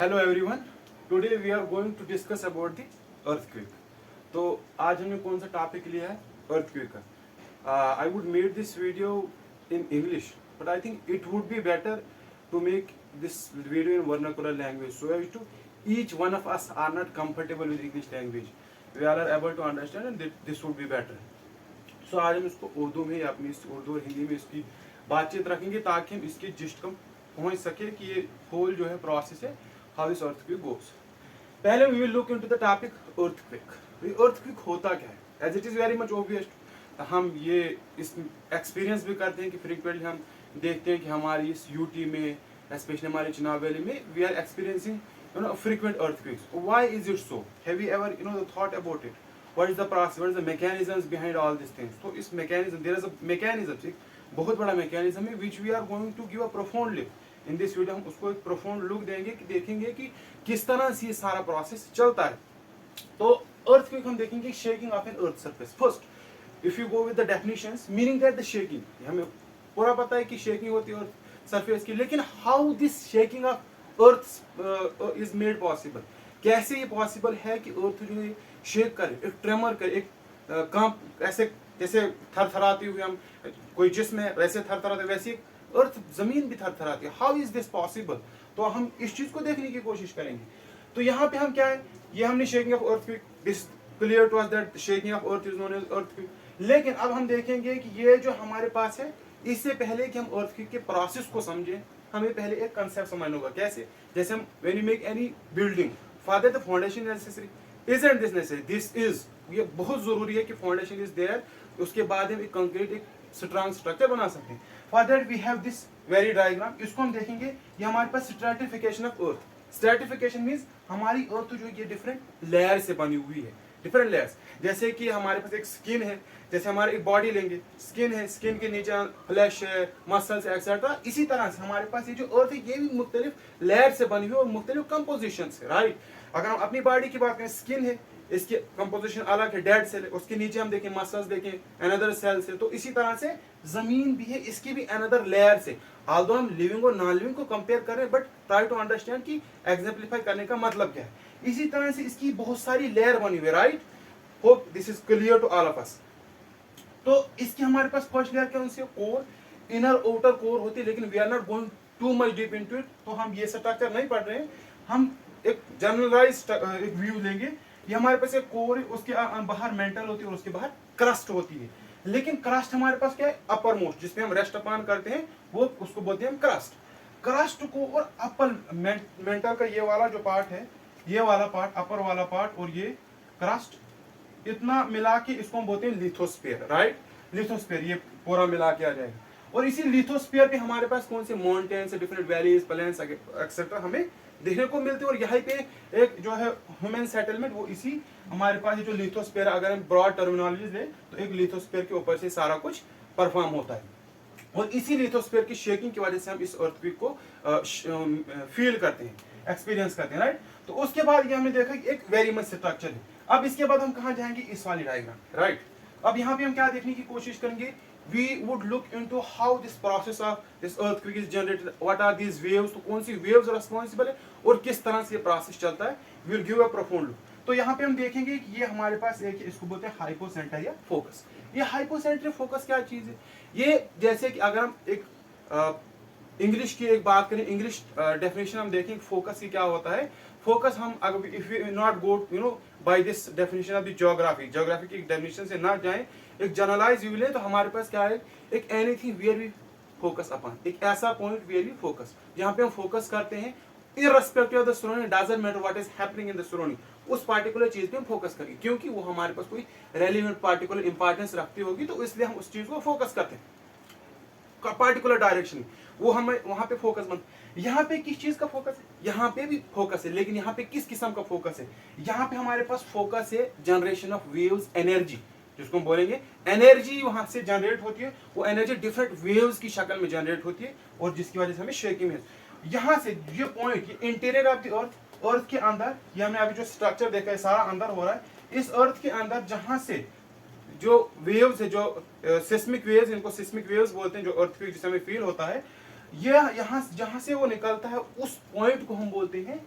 Hello everyone, today we are going to discuss about the earthquake. तो आज हमने कौन सा टॉपिक लिया है? अर्थक्वेक का। I would made this video in English, but I think it would be better to make this video in vernacular language, so as to each one of us are not comfortable with English language. We are able to understand and this would be better. So आज हम इसको उर्दू में या अपनी उर्दू और हिंदी में इसकी बातचीत रखेंगे ताकि हम इसकी जिस्ट कम पहुंच सके कि ये होल जो है प्रोसेस है how this earthquake goes. पहले we will look into the topic earthquake. ये earthquake होता क्या है? As it is very much obvious. हम ये इस एक्सपीरियंस भी करते हैं कि फ्रीक्वेंटली हम देखते हैं कि हमारी इस यूटी में स्पेशली हमारे चिनाब वैली में we are experiencing frequent earthquakes. Why is it so? Have you ever thought about it? What is the process? What is the mechanisms behind all these things? So इस mechanism, there is a mechanism, एक बहुत बड़ा mechanism है which we are going to give a profound look. In this video हम उसको एक profound look देंगे कि देखेंगे कि किस तरह से ये सारा process चलता है. तो earthquake हम देखेंगे shaking of an earth surface. First, if you go with the definitions, meaning that the shaking, हमें पूरा पता है कि shaking होती है earth surface की, लेकिन how this shaking of earth is made possible, कैसे ये पॉसिबल है कि अर्थ जो है शेक करे, एक ट्रेमर करे, एक कांप, ऐसे जैसे थरथराती हुई हम कोई जिस्म है वैसे थरथराते, वैसे अर्थ जमीन भी थरथराती है. How is this possible? तो हम इस चीज को देखने की कोशिश करेंगे. तो यहाँ पे हम क्या है, ये हमने shaking of earthquake, this clear to us that shaking of earth is known as earthquake. लेकिन अब हम देखेंगे कि ये जो हमारे पास है, इससे पहले कि हम अर्थक्वेक के प्रोसेस को समझें, हमें पहले एक कंसेप्ट समझना होगा. कैसे? जैसे हम when you make any building, for that the foundation necessary, isn't this necessary, this is, ये बहुत जरूरी है कि फाउंडेशन इज देयर, उसके बाद हम एक कंक्रीट एक स्ट्रांग स्ट्रक्चर बना सकते हैं. For that we have this very diagram. इसको हम देखेंगे, ये हमारे पास stratification of earth. Stratification means हमारी अर्थ जो ये डिफरेंट लेयर से बनी हुई है, डिफरेंट लेयर्स. जैसे कि हमारे पास एक स्किन है, जैसे हमारे एक बॉडी लेंगे, स्किन है, स्किन के नीचे फ्लैश है, मसल्स एक्सेट्रा. इसी तरह से हमारे पास ये जो अर्थ है ये भी मुख्तलिफ लेयर से बनी हुई है और मुख्तलिफ कंपोजिशन से, राइट. अगर हम अपनी बॉडी की बात करें, स्किन है, इसकी कंपोजिशन अलग है, डेड सेल है, उसके नीचे हम देखें मसल्स देखें, अनदर सेल से. तो इसी तरह से जमीन भी है, इसकी भी अनदर लेयर से. ऑल्दो हम लिविंग और नॉन लिविंग को कंपेयर कर रहे हैं, बट ट्राई टू अंडरस्टैंड कि एग्जाम्पलीफाई करने का मतलब क्या है. इसी तरह से इसकी बहुत सारी लेयर बनी हुई है, right. Hope this is clear to all of us. तो इसकी हमारे पास फर्स्ट लेयर क्या है, कोर, इनर आउटर कोर होती है, लेकिन we are not going to much deep into it. तो हम ये स्ट्रक्चर नहीं पढ़ रहे हैं, हम एक जनरलाइज्ड एक व्यू लेंगे. ये हमारे पास एक कोर है, उसके बाहर मेंटल होती है और उसके बाहर क्रस्ट होती है. लेकिन क्रस्ट हमारे पास क्या है, अपर मोस्ट, जिसपे हम रेस्ट अपॉन करते हैं, वो उसको बोलते हैं हम क्रस्ट. क्रस्ट को और अपर मेंटल का ये वाला जो पार्ट है, ये वाला पार्ट, अपर वाला पार्ट और ये क्रस्ट, इतना मिला के इसको हम बोलते हैं लिथोस्फीयर, राइट. लिथोस्फीयर ये पूरा मिला के आ जाएगा. और इसी लिथोस्फीयर पे हमारे पास कौन से mountains, different valleys, plains etcetera हमें देखने को मिलते हैं. और यहाँ पे एक जो है ह्यूमन सेटलमेंट, वो इसी हमारे पास जो लिथोस्फीयर, अगर हम ब्रॉड टर्मिनोलॉजी ले तो एक लिथोस्फीयर के ऊपर से सारा कुछ परफॉर्म होता है. और इसी लिथोस्फीयर की शेकिंग की वजह से हम इस अर्थक्वेक को फील करते हैं, एक्सपीरियंस करते हैं, राइट. तो उसके बाद ये हमने देखा कि एक वेरी मच स्ट्रक्चर है. अब इसके बाद हम कहाँ जाएंगे, इस वाली डायग्राम, राइट. अब यहाँ पे हम क्या देखने की कोशिश करेंगे, we would look into how this process of this earthquake is generated, what are these waves, तो कौन सी waves responsible है और किस तरह से ये प्रोसेस चलता है. we will give a profound look. तो यहाँ पे हम देखेंगे कि ये हमारे पास एक, इसको बोलते हैं हाइपोसेंटर या फोकस. ये हाइपोसेंटर फोकस क्या चीज है, ये जैसे कि अगर हम एक इंग्लिश की एक बात करें, इंग्लिश डेफिनेशन हम देखें फोकस की क्या होता है. फोकस हम अगर if you not go by this definition of the geography की डेफिनेशन से ना जाएं, एक जनरलाइज व्यू लें, तो हमारे पास क्या है, एक anything where we focus upon, एक ऐसा पॉइंट वेयर वी फोकस, जहाँ पे हम फोकस करते हैं irrespective of the surrounding, doesn't matter what is happening in the surrounding, उस पार्टिकुलर चीज पे हम फोकस करेंगे, क्योंकि वो हमारे पास कोई रेलिवेंट पार्टिकुलर इंपॉर्टेंस रखती होगी, तो इसलिए हम उस चीज को फोकस करते हैं पार्टिकुलर डायरेक्शन, वो हमें वहां पे फोकस बन. यहाँ पे किस चीज का फोकस है, यहाँ पे भी फोकस है, लेकिन यहाँ पे किस किस्म का फोकस है, यहाँ पे हमारे पास फोकस है जनरेशन ऑफ वेव्स, एनर्जी, जिसको हम बोलेंगे एनर्जी वहां से जनरेट होती है. वो एनर्जी डिफरेंट वेव्स की शक्ल में जनरेट होती है और जिसकी वजह से हमें शेकिंग है. यहाँ से ये पॉइंट, ये interior of the earth, earth के अंदर, ये हमने अभी जो स्ट्रक्चर देखा है सारा अंदर हो रहा है. इस अर्थ के अंदर जहां से जो वेव्स है, जो सिस्मिक वेव्स, इनको सिस्मिक वेव्स बोलते हैं, जो अर्थक्वेक जिसे हमें फील होता है, ये यहाँ जहां से वो निकलता है, उस पॉइंट को हम बोलते हैं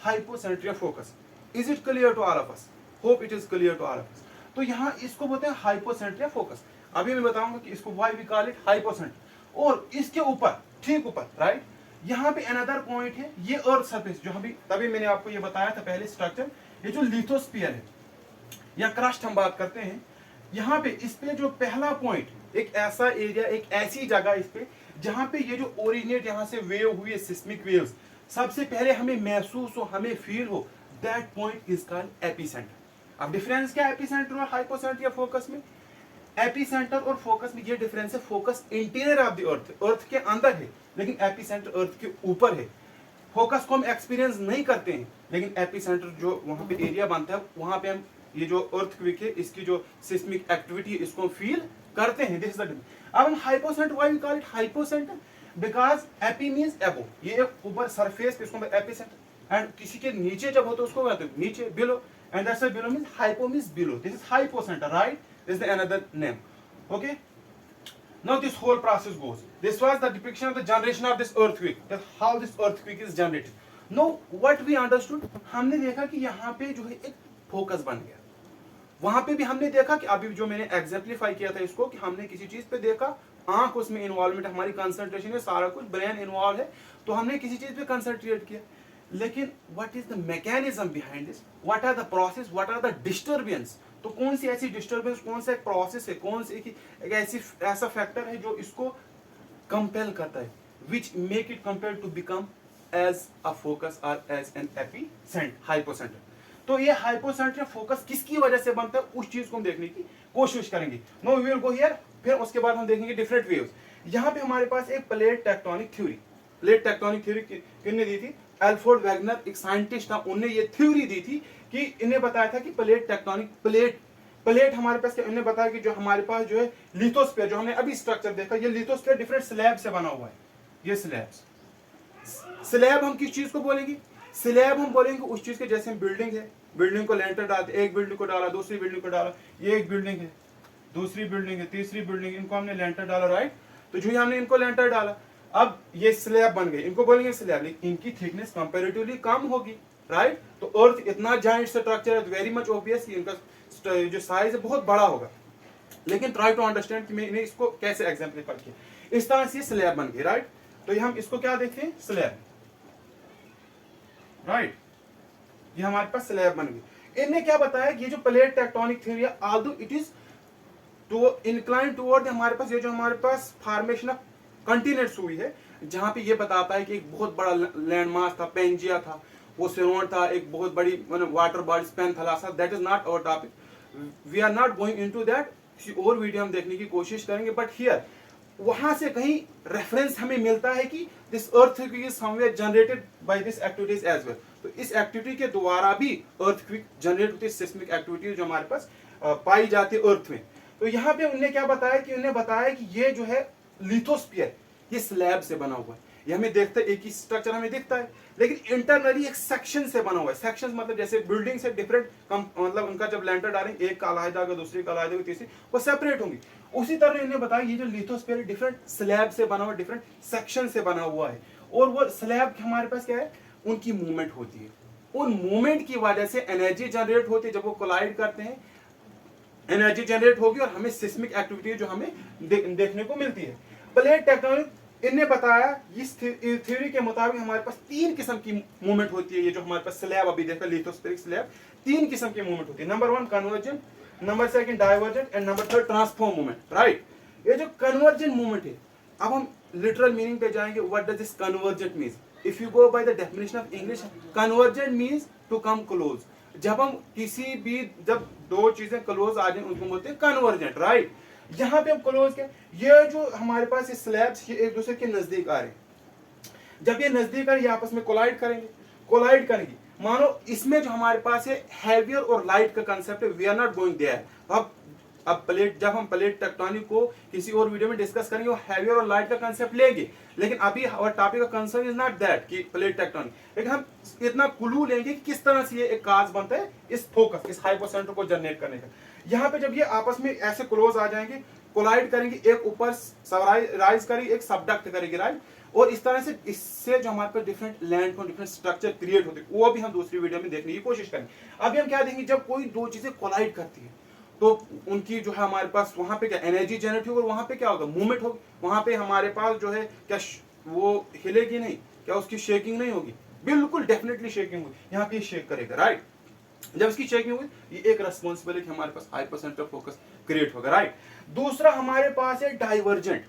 hypocentria focus. Is it clear to all of us? Hope it is clear to all of us. तो यहाँ इसको बोलते हैं hypocentria focus. अभी मैं बताऊंगा कि इसको why we call it hypocentria. और इसके ऊपर, ठीक ऊपर, राइट, यहाँ पे अनदर पॉइंट है, ये अर्थ सरफेस जो अभी तभी मैंने आपको ये बताया था पहले स्ट्रक्चर, ये जो लिथोस्फीयर है या क्रस्ट हम बात करते हैं, यहाँ पे इस पे जो पहला पॉइंट, एक ऐसा एरिया, एक ऐसी जगह इस पे जहाँ पे ये जो ओरिजिनेट यहाँ से वेव हुई, सिस्मिक वेव्स, सबसे पहले हमें महसूस हो, हमें फील हो, that point is called epicentre. अब डिफरेंस क्या है एपिसेंटर और हाइपोसेंटर या फोकस में? एपिसेंटर और फोकस में ये डिफरेंस है, focus interior of the earth, earth के अंदर है, लेकिन एपिसेंटर अर्थ के ऊपर है। फोकस को हम एक्सपीरियंस नहीं करते हैं, लेकिन एपिसेंटर जो वहां पे एरिया बनता है, वहां पे हम ये जो अर्थक्वेक है, इसकी जो सिस्मिक एक्टिविटी है, इसको फील करते हैं। This is the difference. अब हम hypocentre, why we call it hypocentre? Because epi means above, ये एक ऊपर सरफेस पे, इसको एपिसेंटर, एंड किसी के नीचे जब हो तो उसको कहते हैं नीचे, below, and that's why below means hypo means below. This is hypocentre, right? This is the another name. Okay. Now this whole process goes. This was the depiction of the generation of this earthquake. That how this earthquake is generated. Now what we understood, हमने देखा कि यहाँ पे जो है एक focus बन गया। वहां पे भी हमने देखा कि अभी जो मैंने एग्जाम्पलीफाई किया था इसको, कि हमने किसी चीज पे देखा, आंख उसमें इन्वॉल्वमेंट, हमारी कंसंट्रेशन है, सारा कुछ ब्रेन इन्वॉल्व है, तो हमने किसी चीज पे कंसंट्रेट किया। लेकिन what is the mechanism behind this, what are the process, what are the disturbance? तो कौन सी ऐसी डिस्टर्बेंस, कौन सा एक प्रोसेस है, कौन सी एक ऐसा फैक्टर है जो इसको कंपेल करता है, which make it compel to become as a focus और एज एन एपिसेंटर, हाइपोसेंटर। तो ये हाइपोसेंटर फोकस किसकी वजह से बनता है, उस चीज को हम देखने की कोशिश करेंगे। No we will go here, फिर उसके बाद हम देखेंगे डिफरेंट वेव्स। यहाँ पे हमारे पास एक plate tectonic theory, plate tectonic theory किसने दी थी? एल्फ्रेड वैगनर, एक साइंटिस्ट था, उन्होंने ये थ्योरी दी थी कि इन्हें बताया था कि प्लेट टेक्टोनिक, प्लेट हमारे पास, इन्हें बताया कि जो हमारे पास जो है लिथोस्फीयर, जो हमने अभी स्ट्रक्चर देखा, ये लिथोस्फीयर डिफरेंट स्लैब से बना हुआ है। ये स्लैब हम किस चीज को बोलेंगे? स्लैब हम बोलेंगे उस चीज के, जैसे बिल्डिंग है, बिल्डिंग को लेंटर डालते, एक बिल्डिंग को डाला, दूसरी बिल्डिंग को डाला, ये एक बिल्डिंग है, दूसरी बिल्डिंग है, तीसरी बिल्डिंग, इनको हमने लेंटर डाला, राइट? तो जो हमने इनको लेंटर डाला, अब ये स्लैब बन गए, इनको बोलेंगे स्लैब, लेकिन इनकी थिकनेस कंपैरेटिवली कम होगी, राइट? तो अर्थ इतना जाइंट स्ट्रक्चर है, वेरी मच ऑब्वियस, इनका जो साइज है बहुत बड़ा होगा। लेकिन ट्राई टू अंडरस्टैंड कि मैंने इसको कैसे एग्जाम्पलीफाई किया। इस तरह से स्लैब बन गई, राइट? तो ये हम इसको क्या देखें, स्लैब, राइट? ये हमारे पास स्लैब बन गई। इनने क्या बताया, ये जो प्लेट टेक्टोनिक थ्योरी है, although it is to incline toward, हमारे पास ये जो हमारे पास फॉर्मेशन ऑफ कंटिनेंट्स हुई है, जहां पे ये बताता है कि एक बहुत बड़ा लैंड मास था, पेंजिया था, वो सिरोन था, एक बहुत बड़ी water body Panthalassa. That is not our topic, we are not going into that. किसी और वीडियो हम देखने की कोशिश करेंगे, बट हियर वहां से कहीं रेफरेंस हमें मिलता है कि this earthquake is somewhere generated by this activities as well. तो इस एक्टिविटी के द्वारा भी अर्थक्वेक जनरेट होती है, सिस्मिक एक्टिविटी जो हमारे पास पाई जाती है अर्थ में। तो यहाँ पे उन्होंने क्या बताया कि उन्होंने बताया कि ये जो है लिथोस्फीयर, ये स्लैब से बना हुआ है। ये हमें देखते हैं, एक ही स्ट्रक्चर हमें दिखता है, लेकिन इंटरनली एक सेक्शन से बना हुआ है। सेक्शंस मतलब जैसे बिल्डिंग से डिफरेंट, मतलब उनका जब लेंटर डालेंगे, एक का अलग होगा, दूसरी का अलग होगा, तीसरी वो सेपरेट होंगी। उसी तरह इन्होंने बताया ये जो लिथोस्फीयर डिफरेंट स्लैब से बना हुआ, डिफरेंट सेक्शन से बना हुआ है, और वो स्लैब हमारे पास क्या है, उनकी मूवमेंट होती है। उन मूवमेंट की वजह से एनर्जी जनरेट होती है, जब वो कोलाइड करते हैं एनर्जी जनरेट होगी और हमें सिस्मिक एक्टिविटी जो हमें देखने को मिलती है। प्लेट टेक्टोनिक इन्हें बताया, इस थ्योरी के मुताबिक हमारे पास तीन किस्म की मूवमेंट होती है। ये जो हमारे पास स्लैब अभी देखा, लिथोस्फेरिक स्लैब, तीन किस्म की मूवमेंट होती है। Number 1 convergent, number 2 divergent, and number 3 transform movement, right? ये जो कन्वर्जेंट मूवमेंट है, अब हम लिटरल मीनिंग पे जाएंगे। What does this convergent means? If you go by the definition of English, convergent means to come close. जब हम किसी भी, जब दो चीजें क्लोज आ जाए उनको बोलते हैं कन्वर्जेंट, राइट? यहाँ पे हम क्लोज के, ये जो हमारे पास ये स्लैब्स, ये एक दूसरे के नजदीक आ रहे हैं। जब ये नजदीक आ रहे, ये आपस में कोलाइड करेंगे। मानो इसमें जो हमारे पास है हैवियर और लाइट का कंसेप्ट है, we are not going there. अब प्लेट, जब हम प्लेट टेक्टोनिक को किसी और वीडियो में डिस्कस करेंगे, वो हैवियर और लाइट का कंसेप्ट लेंगे, लेकिन अभी आवर टॉपिक का कंसर्न इज नॉट दैट कि प्लेट टेक्टोनिक, लेकिन हम इतना क्लू लेंगे कि किस तरह से ये एक काज बनता है इस फोकस, इस हाइपोसेंटर को जनरेट करने का। यहाँ पे जब ये आपस में ऐसे क्लोज आ जाएंगे, कोलाइड करेंगे, एक ऊपर राइज करेगी, एक सबडक्ट करेगी, राइट? और इस तरह से इससे जो हमारे पास different land form different structure create होते हैं वो भी हम दूसरी वीडियो में देखने की कोशिश करेंगे। अभी हम क्या देखेंगे, जब कोई दो चीजें कोलाइड करती है तो उनकी जो है हमारे पास वहां पे क्या एनर्जी जनरेट होगी और वहां पे क्या होगा, मूवमेंट होगी। वहां पे हमारे पास जो है क्या वो हिलेगी नहीं, क्या उसकी शेकिंग नहीं होगी, बिल्कुल डेफिनेटली शेकिंग होगी। यहाँ पे शेक करेगा, राइट। जब इसकी शेकिंग होगी ये एक रेस्पॉन्सिबिलिटी हमारे पास hyper centre of focus create होगा, राइट। दूसरा हमारे पास है डाइवर्जेंट।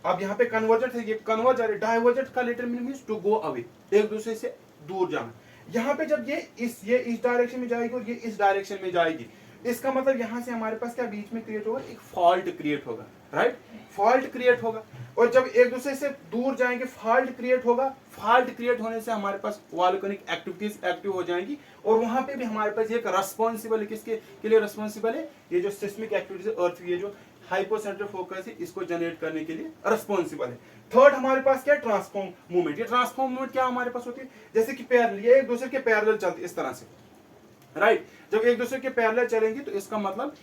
अब यहाँ पे कन्वर्जेंट है, ये कन्वर्ज आ रहा है। डाइवर्जेंट का literal meaning means to go away, एक दूसरे से दूर जाना। यहाँ पे जब ये इस डायरेक्शन में जाएगी और ये इस डायरेक्शन में जाएगी, इसका मतलब यहाँ से हमारे पास क्या बीच में क्रिएट होगा, एक फॉल्ट क्रिएट होगा, राइट। फॉल्ट क्रिएट होगा और जब एक दूसरे से दूर जाएंगे फॉल्ट क्रिएट होगा। फॉल्ट क्रिएट होने से हमारे पास वॉल्केनिक एक्टिविटीज एक्टिव हो जाएंगी और वहां पे भी हमारे पास एक रेस्पॉन्सिबल है, किसके के लिए रेस्पॉन्सिबल है, ये जो सिस्मिक एक्टिविटीज अर्थ की, ये जो हाइपोसेंट्रिक फोकस है इसको जनरेट करने के लिए रेस्पॉन्सिबल है। थर्ड हमारे पास क्या, ट्रांसफॉर्म मूवमेंट। ये ट्रांसफॉर्म मूवमेंट क्या हमारे पास होती है, जैसे कि पैरेलल, ये एक दूसरे के पैरेलल चलती है इस तरह से, राइट। जब एक दूसरे के पैरेलल चलेंगे तो इसका मतलब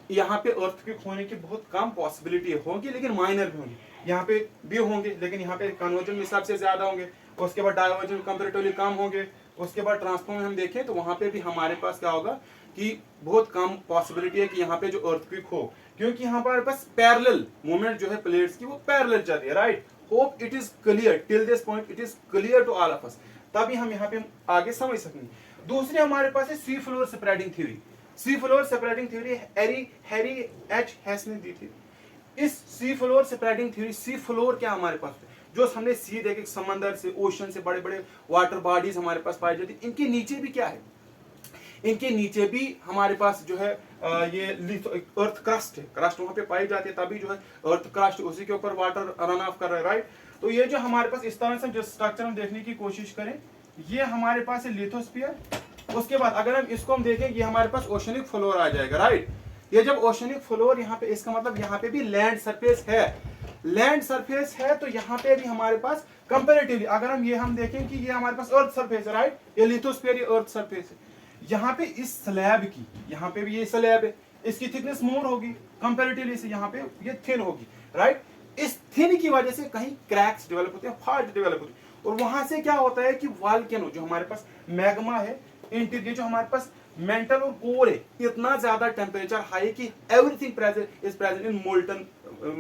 यहाँ पे अर्थक्वेक होने की बहुत कम पॉसिबिलिटी होगी, लेकिन माइनर भी होंगी। यहाँ पे भी होंगे लेकिन यहाँ पे कन्वर्जन में सबसे ज्यादा होंगे, उसके बाद डाइवर्जन कंपैरेटिवली कम होंगे, उसके बाद ट्रांसफॉर्म हम देखें तो वहां पे भी हमारे पास क्या होगा कि बहुत कम पॉसिबिलिटी है कि यहाँ पे जो अर्थक्वेक हो, क्योंकि यहाँ पर पास पैरेलल मूवमेंट जो है प्लेट्स की वो पैरेलल चल रही है, right. Hope it is clear till this point, it is clear to all of us, तभी हम यहाँ पे आगे समझ सकेंगे। दूसरी हमारे पास है sea floor spreading theory. Sea floor spreading theory Harry H Hess ने दी थी। इस sea floor spreading theory, sea floor क्या हमारे पास है, जो हमने सी देखे समंदर से, ओशन से बड़े बड़े वाटर बॉडीज हमारे पास पाई जाती, इनके नीचे भी क्या है, इनके नीचे भी हमारे पास जो है ये अर्थ क्रस्ट है, क्रस्ट वहां पे पाई जाती है, तभी जो है अर्थ क्रस्ट उसी के ऊपर वाटर रन ऑफ कर रहा है, राइट। तो ये जो हमारे पास इस तरह से जो स्ट्रक्चर हम देखने की कोशिश करें, ये हमारे पास है लिथोस्फीयर। उसके बाद अगर हम इसको हम देखें, ये हमारे पास ओशनिक फ्लोर आ जाएगा, राइट। ये जब ओशनिक फ्लोर यहाँ पे, इसका मतलब यहाँ पे भी लैंड सरफेस है, लैंड सरफेस है, तो यहाँ पे भी हमारे पास कंपैरेटिवली अगर हम ये देखें कि ये हमारे पास अर्थ सरफेस है, राइट। ये लिथोस्फीयर ये अर्थ सरफेस है। यहाँ पे इस स्लैब की, यहाँ पे भी ये स्लैब है, इसकी थिकनेस मोर होगी कंपैरेटिवली से, यहाँ पे ये थिन होगी, राइट। इस थिन की वजह से कहीं क्रैक्स डेवलप होते हैं, फॉल्ट डेवलप होते हैं, और वहां से क्या होता है कि वॉल्केनो जो हमारे पास मैग्मा है, ये जो हमारे पास मेंटल और कोर है, इतना ज्यादा टेम्परेचर हाई कि everything present is present in molten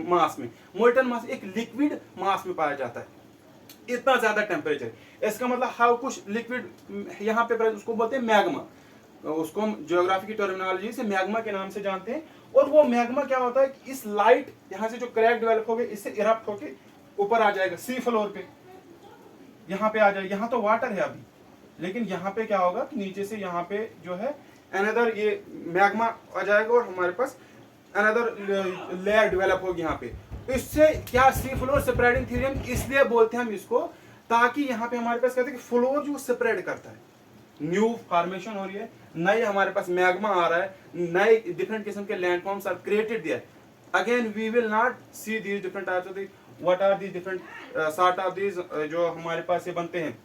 mass में। मोल्टन मास एक लिक्विड मास में पाया जाता है, इतना ज्यादा टेम्परेचर। इसका मतलब हाउ कुछ लिक्विड यहाँ पे प्रेजेंट, उसको बोलते हैं मैग्मा, उसको हम ज्योग्राफी की टर्मिनोलॉजी से मैग्मा के नाम से जानते हैं। और वो मैग्मा क्या होता है कि इस लाइट यहाँ से जो क्रैक डेवलप हो गए, इससे इरप्ट होके ऊपर आ जाएगा सी फ्लोर पे, यहाँ पे आ जाएगा। यहाँ तो वाटर है अभी, लेकिन यहाँ पे क्या होगा कि नीचे से यहाँ पे जो है अनदर ये मैग्मा आ जाएगा और हमारे पास अनदर लेयर डेवलप होगी यहाँ पे। तो इससे क्या सी फ्लोर स्प्रेडिंग थ्योरी हम इसलिए बोलते हैं हम इसको, ताकि यहाँ पे हमारे पास कहते हैं कि फ्लोर जो स्प्रेड करता है, न्यू फॉर्मेशन हो रही है, नए हमारे पास मैग्मा आ रहा है, नए डिफरेंट किस्म के landforms are created there. Again we will not see these different types of what are these different sort of these जो हमारे पास ये बनते हैं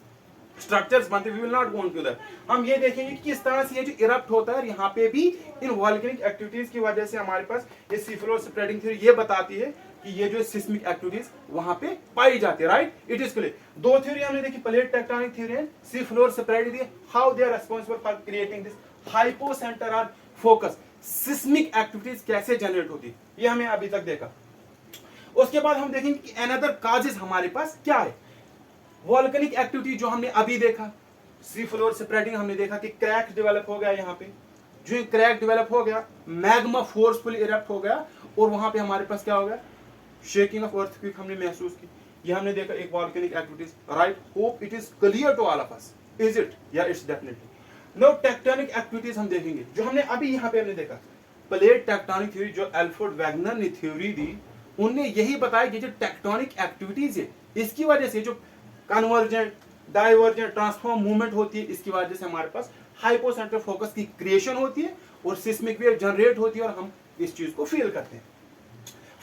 स्ट्रक्चर्स बनते हैं, we will not go into that. हम ये देखेंगे कि किस तरह से ये जो इरप्ट होता है, यहाँ पे भी इन वॉल्केनिक एक्टिविटीज की वजह से हमारे पास ये सी फ्लोर स्प्रेडिंग थ्योरी ये बताती है कि ये जो सिस्मिक एक्टिविटीज वहां पे पाई जाती है, राइट। It is clear. दो थ्योरी हमने देखी, plate tectonic theory and sea floor spreading theory, how they are responsible for creating this hypocentre और फोकस, सिस्मिक एक्टिविटीज कैसे जनरेट होती है, ये हमें अभी तक देखा। उसके बाद हम देखेंगे कि अनदर काजेस हमारे पास क्या है। वॉल्केनिक एक्टिविटी जो हमने अभी देखा, सी फ्लोर स्प्रेडिंग हमने देखा कि क्रैक डेवलप हो गया, यहाँ पे जो क्रैक डेवलप हो गया, मैग्मा फोर्सफुली इरप्ट हो गया और वहां पे हमारे पास क्या हो गया, शेकिंग ऑफ अर्थक्वेक हमने महसूस की। ये हमने देखा एक volcanic activities, right. Hope it is clear to all of us, is it, या it's definitely. Now tectonic activities हम देखेंगे, जो हमने अभी यहाँ पे हमने देखा प्लेट टेक्टोनिक थ्योरी, जो एल्फ्रेड वैगनर ने थ्योरी दी, उनने यही बताया कि जो टेक्टोनिक एक्टिविटीज है, इसकी वजह से जो कन्वर्जेंट डाइवर्जेंट ट्रांसफॉर्म मूवमेंट होती है, इसकी वजह से हमारे पास हाइपोसेंट्रिक फोकस की क्रिएशन होती है और सिस्मिक वेव जनरेट होती है और हम इस चीज को फील करते हैं।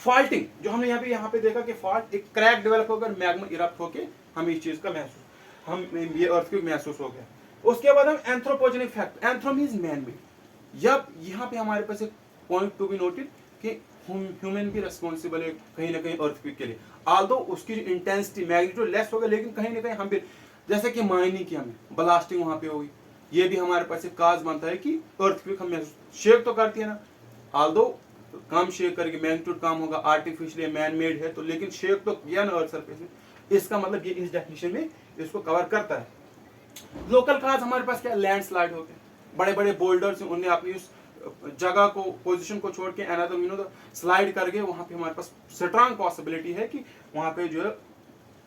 फॉल्टिंग जो हमने यहाँ पे देखा कि फॉल्ट, एक क्रैक डेवलप होकर मैग्मा इरप्ट होकर हम इस चीज का महसूस, हम ये अर्थक्वेक महसूस हो गया। उसके बाद हम anthropogenic factor, anthro means man made. जब यहाँ पे हमारे पास एक पॉइंट टू बी नोटेड कि ह्यूमन भी रिस्पॉन्सिबल है कहीं ना कहीं अर्थक्वेक के लिए। आल्दो उसकी इंटेंसिटी मैग्नीट्यूड लेस होगा, लेकिन कहीं ना कहीं हम भी जैसे कि माइनिंग की हमें ब्लास्टिंग वहां पे होगी, ये भी हमारे पास एक काज बनता है कि अर्थक्वेक हम शेक तो करती है ना, आल्दो कम शेक करेगी, मैग्नीट्यूड कम होगा, आर्टिफिशियल मैन मेड है तो, लेकिन शेक तो किया ना अर्थ सरफेस में, इसका मतलब ये इस डेफिनेशन में इसको कवर करता है। लोकल काज हमारे पास क्या, लैंडस्लाइड होते हैं, बड़े बड़े बोल्डर्स उन्हें अपनी उस जगह को पोजीशन को छोड़ के अनदर स्लाइड करके वहां पे हमारे पास स्ट्रांग पॉसिबिलिटी है कि वहां पे जो है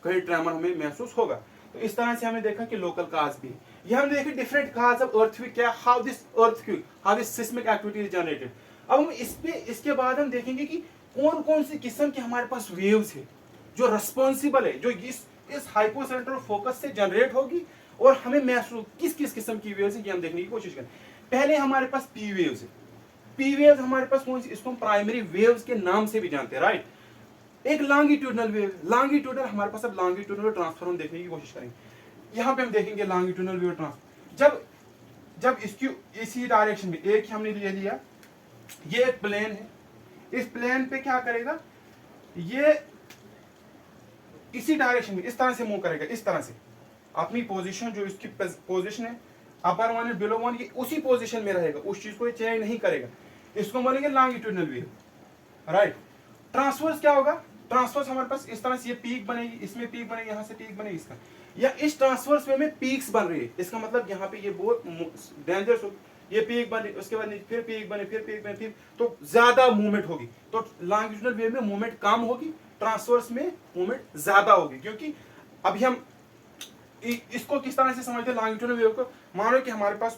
कहीं ट्रेमर हमें महसूस होगा। तो इस तरह से हमने देखा कि लोकल काज भी है। ये हम देखें डिफरेंट काज ऑफ अर्थक्वेक क्या, how this seismic activity is generated. अब हम इसके बाद हम देखेंगे कि कौन कौन सी किस्म के हमारे पास वेव्स है जो रिस्पॉन्सिबल है, जो इस हाइपोसेंट्रल फोकस से जनरेट होगी और हमें महसूस किस किस किस्म की वेव्स है ये हम देखने की कोशिश करें। पहले हमारे पास पी वेव्स है। पी वेव्स हमारे पास कौन सी, इसको हम प्राइमरी वेव्स के नाम से भी जानते हैं, राइट। एक लॉन्गिट्यूडनल वेव, लॉन्गिट्यूडनल हमारे पास अब लॉन्गिट्यूडनल ट्रांसफर हम देखने की कोशिश करेंगे। यहाँ पे हम देखेंगे लॉन्गिट्यूडनल वेव ट्रांसफर, जब इसकी इसी डायरेक्शन में एक हमने ले लिया, ये एक प्लेन है, इस प्लेन पे क्या करेगा, ये इसी डायरेक्शन में इस तरह से मूव करेगा, इस तरह से अपनी पोजीशन जो इसकी पोजीशन है upper one and below one, ये उसी पोजीशन में रहेगा, उस चीज को चेंज नहीं करेगा, इसको बोलेंगे लॉन्गिट्यूडनल वेव, राइट। ट्रांसवर्स क्या होगा, ट्रांसवर्स हमारे पास इस तरह से ये पीक बनेगी, इसमें पीक बनेगी, यहाँ से पीक बनेगी इसका, या इस ट्रांसवर्स वे में पीक्स बन रही है, इसका मतलब यहाँ पे ये बहुत डेंजरस होगी, ये पीक बने, उसके बाद फिर पीक बने, फिर पीक बने, फिर तो ज्यादा मूवमेंट होगी। तो लॉन्गिट्यूडनल वेव में मूवमेंट कम होगी, ट्रांसवर्स में मूवमेंट ज्यादा होगी, क्योंकि अभी हम इसको किस तरह से समझते हैं लॉन्गिट्यूडनल वेव को, मानो कि हमारे पास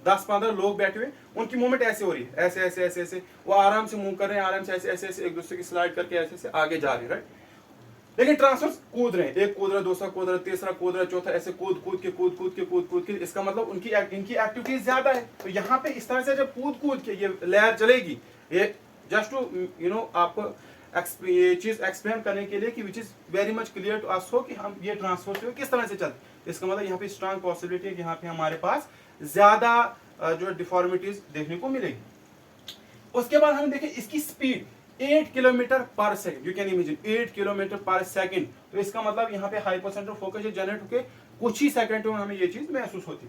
10-15 लोग बैठे हुए, उनकी मूवमेंट ऐसे हो रही है, ऐसे ऐसे ऐसे ऐसे, वो आराम से मूव कर रहे हैं, आराम से ऐसे ऐसे ऐसे एक दूसरे की स्लाइड करके ऐसे ऐसे आगे जा रहे हैं, राइट। लेकिन ट्रांसफर्स कूद रहे हैं, एक कूद रहा है, दूसरा कूद रहा है, तीसरा कूद रहा है, चौथा ऐसे कूद कूद के, इसका मतलब इनकी एक्टिविटीज ज्यादा है। तो यहाँ पे इस तरह से जब कूद के ये लहर चलेगी, ये जस्ट टू आपको ये चीज एक्सप्लेन करने के लिए कि which is very much clear to us हो कि हम ये ट्रांसफर किस तरह से चलते, इसका मतलब यहाँ पे स्ट्रांग पॉसिबिलिटी है कि यहाँ पे हमारे पास ज्यादा जो डिफॉर्मिटीज देखने को मिलेगी। उसके बाद हम देखें इसकी स्पीड 8 किलोमीटर पर second, you can imagine 8 kilometre पर सेकंड। तो इसका मतलब यहाँ पे हाइपोसेंट्रल फोकस जनरेट होकर कुछ ही सेकंड में हमें ये चीज महसूस होती।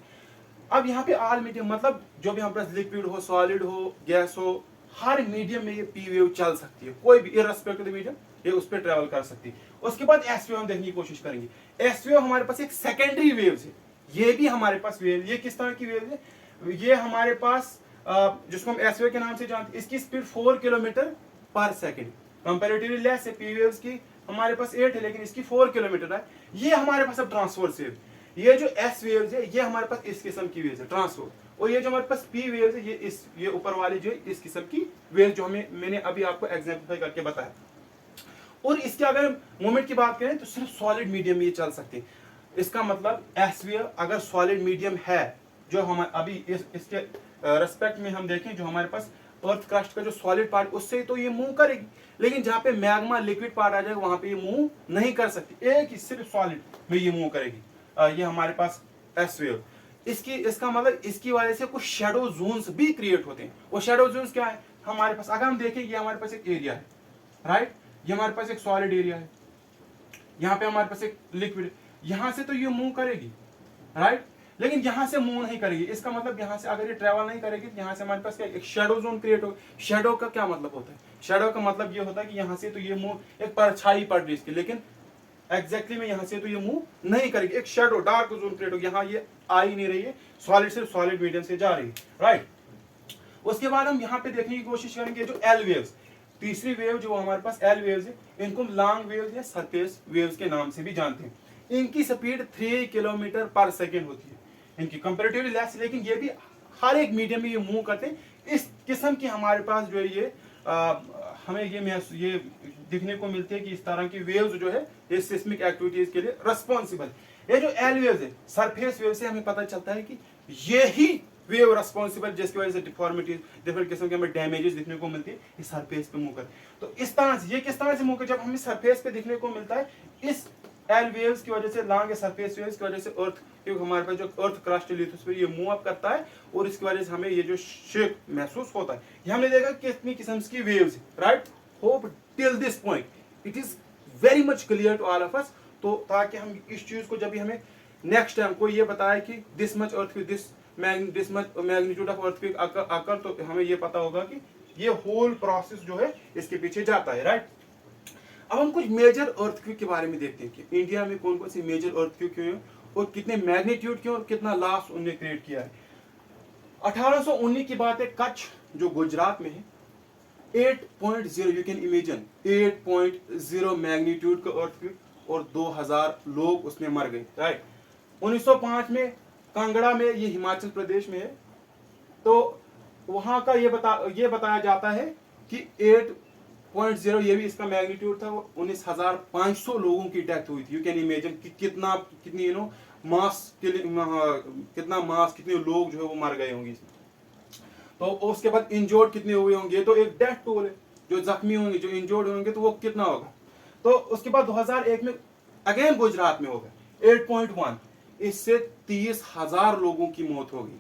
अब यहाँ पे ऑल मीडियम मतलब जो भी हमारे पास लिक्विड हो, सॉलिड हो, गैस हो, हर मीडियम में ये पी वेव चल सकती है, कोई भी इररिस्पेक्टिव मीडियम ये उस पर ट्रेवल कर सकती है। उसके बाद एस वेव हम देखने की कोशिश करेंगे। एस वेव हमारे पास एक सेकेंडरी वेव है, ये भी हमारे पास वेव, ये किस तरह की वेव है, ये हमारे पास जिसको हम एस वेव के नाम से जानते हैं, इसकी स्पीड 4 किलोमीटर पर सेकेंड, कंपेरेटिवली लेस है, पी वेव्स की हमारे पास 8 है लेकिन इसकी 4 किलोमीटर है। ये हमारे पास अब ट्रांसवर्स वेव, ये जो एस वेव्स है ये हमारे पास इस किस्म की वेव्स है ट्रांसवर्स, और ये जो हमारे पास पी वेव्स है ये ऊपर वाली जो इस किस्म की वेव जो मैंने अभी आपको एग्जांपल करके बताया। और इसके अगर मूवमेंट की बात करें तो सिर्फ सॉलिड मीडियम में ये चल सकते हैं। इसका मतलब एस वेव अगर सॉलिड मीडियम है, जो हम अभी इसके रेस्पेक्ट में हम देखें, जो हमारे पास अर्थ क्रस्ट का जो सॉलिड पार्ट उससे तो ये मूव करेगी, लेकिन जहाँ पे मैग्मा लिक्विड पार्ट आ जाएगा वहां पे ये मूव नहीं कर सकती, एक ही सिर्फ सॉलिड में ये मूव करेगी। ये हमारे पास एस वेव, इसका मतलब इसकी वजह से कुछ शेडो जोन्स भी क्रिएट होते हैं। वो शेडो जोन्स क्या है हमारे पास, अगर हम देखें ये हमारे पास एक एरिया है, राइट, ये हमारे पास एक सॉलिड एरिया है, यहाँ पे हमारे पास एक लिक्विड, यहाँ से तो ये मूव करेगी, राइट, लेकिन यहाँ से मूव नहीं करेगी। इसका मतलब यहाँ से अगर ये ट्रेवल नहीं करेगी तो यहाँ से हमारे पास क्या एक शेडो जोन क्रिएट होगा। शेडो का क्या मतलब होता है, शेडो का मतलब ये होता है कि यहाँ से तो ये मूव, एक परछाई पड़ रही है इसकी, लेकिन एग्जैक्टली में यहाँ से तो ये मूव नहीं करेगी, एक शेडो डार्क जोन क्रिएट होगी, यहाँ ये आ ही नहीं रही है, सॉलिड सिर्फ सॉलिड मीडियम से जा रही है, राइट। उसके बाद हम यहाँ पे देखने की कोशिश करेंगे जो एल वेव्स, तीसरी वेव जो हमारे पास एल वेव्स है, इनको लॉन्ग वेव्स या सरफेस वेव्स के नाम से भी जानते हैं। इनकी स्पीड 3 किलोमीटर पर सेकेंड होती है, इनकी कंपैरेटिवली लेस, लेकिन ये भी हर एक मीडियम में ये मूव करते हैं। इस किस्म की हमारे पास जो है ये हमें ये दिखने को मिलती है कि इस तरह की वेव्स जो है ये सिस्मिक एक्टिविटीज के लिए रिस्पॉन्सिबल। ये जो एल वेव्स है, सरफेस वेव से हमें पता चलता है कि ये ही वेव रिस्पॉन्सिबल जिसकी वजह से डिफॉर्मिटीज, डिफरेंट किस्म के हमें डैमेजेस दिखने को मिलती है, ये सरफेस पे मूव कर। तो इस तरह से ये किस तरह से मूव कर, जब हमें सरफेस पे दिखने को मिलता है, इस एल वेव्स की वजह से, लॉन्ग सरफेस वेव्स की वजह से अर्थ, क्योंकि हमारे पास जो अर्थ क्रस्ट लिथोस्फीयर ये मूव अप करता है और इसकी वजह से हमें ये जो शेक महसूस होता है। ये हमने देखा कितनी किस्म की waves, right. Hope till this point it is very much clear to all of us, तो ताकि हम इस चीज को जब भी हमें नेक्स्ट टाइम कोई ये बताए कि this much earthquake, this much magnitude of earthquake occur, तो हमें ये पता होगा कि ये होल प्रोसेस जो है इसके पीछे जाता है, राइट। अब हम कुछ मेजर अर्थक्वेक के बारे में देखते हैं कि इंडिया में कौन कौन सी मेजर अर्थक्वेक हुए और कितने मैग्नीट्यूड के और कितना लॉस उन्होंने क्रिएट किया है। 1819 की बात है, कच्छ जो गुजरात में है, 8.0, यू कैन इमेजिन 8.0 मैग्नीट्यूड का अर्थक्वेक और 2000 लोग उसमें मर गए, राइट। 1905 में कांगड़ा में, ये हिमाचल प्रदेश में है, तो वहां का ये बताया जाता है कि 8.0 ये भी इसका मैग्नीट्यूड था, 19,500 लोगों की डेथ हुई थी। यू कैन इमेजिन कि कितनी कितना मास, कितने लोग जो है वो मर गए होंगे इसमें। तो उसके बाद इंजोर्ड कितने हुए होंगे, तो एक डेथ टोल है, जो जख्मी होंगे, जो इंजोर्ड होंगे, तो वो कितना होगा। तो उसके बाद 2001 में अगेन गुजरात में होगा 8.1, इससे 30,000 लोगों की मौत होगी।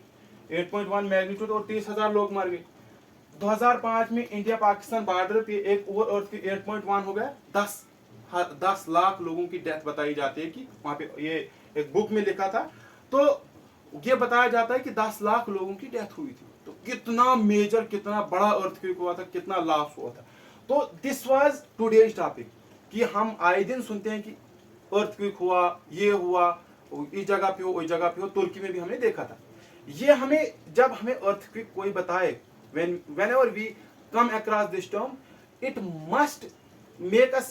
8.1 मैग्नीट्यूड और 30,000 लोग मर गए। 2005 में इंडिया पाकिस्तान बॉर्डर पे एक और अर्थक्वेक 8.1 हो गया, 10 लाख लोगों की डेथ बताई जाती है कि वहां पे, ये एक बुक में लिखा था, तो ये बताया जाता है कि 10 लाख लोगों की डेथ हुई थी। तो कितना मेजर, कितना बड़ा अर्थक्वेक हुआ था, कितना लॉस हुआ था। तो दिस वाज टुडेज टॉपिक कि हम आए दिन सुनते हैं कि अर्थक्वेक हुआ, ये हुआ, इस जगह पे हो, उस जगह पे हो। तुर्की में भी हमने देखा था। ये हमें, जब हमें अर्थक्वेक कोई बताए, whenever we come across this term, it must make us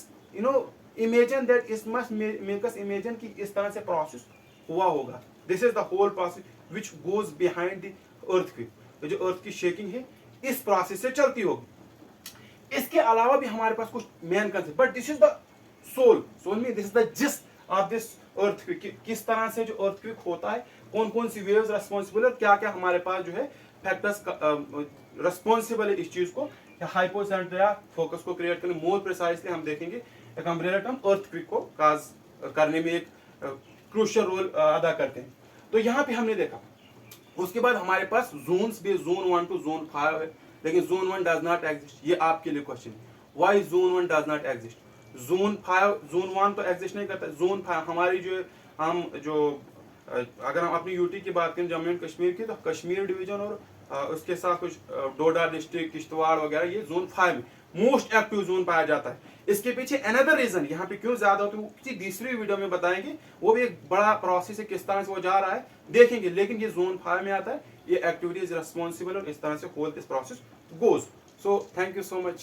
imagine that, it must make us imagine कि इस तरह से प्रोसेस हुआ होगा। This is the whole process which goes behind the earthquake। तो जो अर्थ की शेकिंग है इस प्रोसेस से चलती होगी। इसके अलावा भी हमारे पास कुछ main concept, but this is the soul में, this is the gist of this earthquake. किस तरह से जो अर्थक्वेक होता है, कौन कौन सी वेव्स रेस्पॉन्सिबल है, क्या क्या हमारे पास जो है फैक्टर्स रेस्पॉन्सिबल है इस चीज को, हाइपोसेंटर या फोकस को क्रिएट करने। मोर प्रिसाइसली हम देखेंगे एक अम्ब्रेला टर्म अर्थक्वेक को काज करने में एक क्रूशियल रोल अदा करते हैं। तो यहाँ पे हमने देखा, उसके बाद हमारे पास जोन्स भी, जोन 1 टू जोन 5 है, लेकिन जोन 1 डज नॉट एग्जिस्ट। ये आपके लिए क्वेश्चन है, why zone 1 does not exist. Zone 1 तो एग्जिस्ट नहीं करता। जोन 5 हमारी अगर हम अपनी यूटी की बात करें, जम्मू एंड कश्मीर की, तो कश्मीर डिवीजन और उसके साथ कुछ डोडा डिस्ट्रिक्ट, किश्तवाड़ वगैरह, ये जोन 5 में मोस्ट एक्टिव जोन पाया जाता है। इसके पीछे अनदर रीजन, यहाँ पे क्यों ज्यादा होते हैं, वो किसी दूसरी वीडियो में बताएंगे। वो भी एक बड़ा प्रोसेस है, किस तरह से वो जा रहा है देखेंगे। लेकिन ये जोन 5 में आता है, ये एक्टिविटी इज रिस्पॉन्सिबल, और इस तरह से whole this process goes. So thank you so much.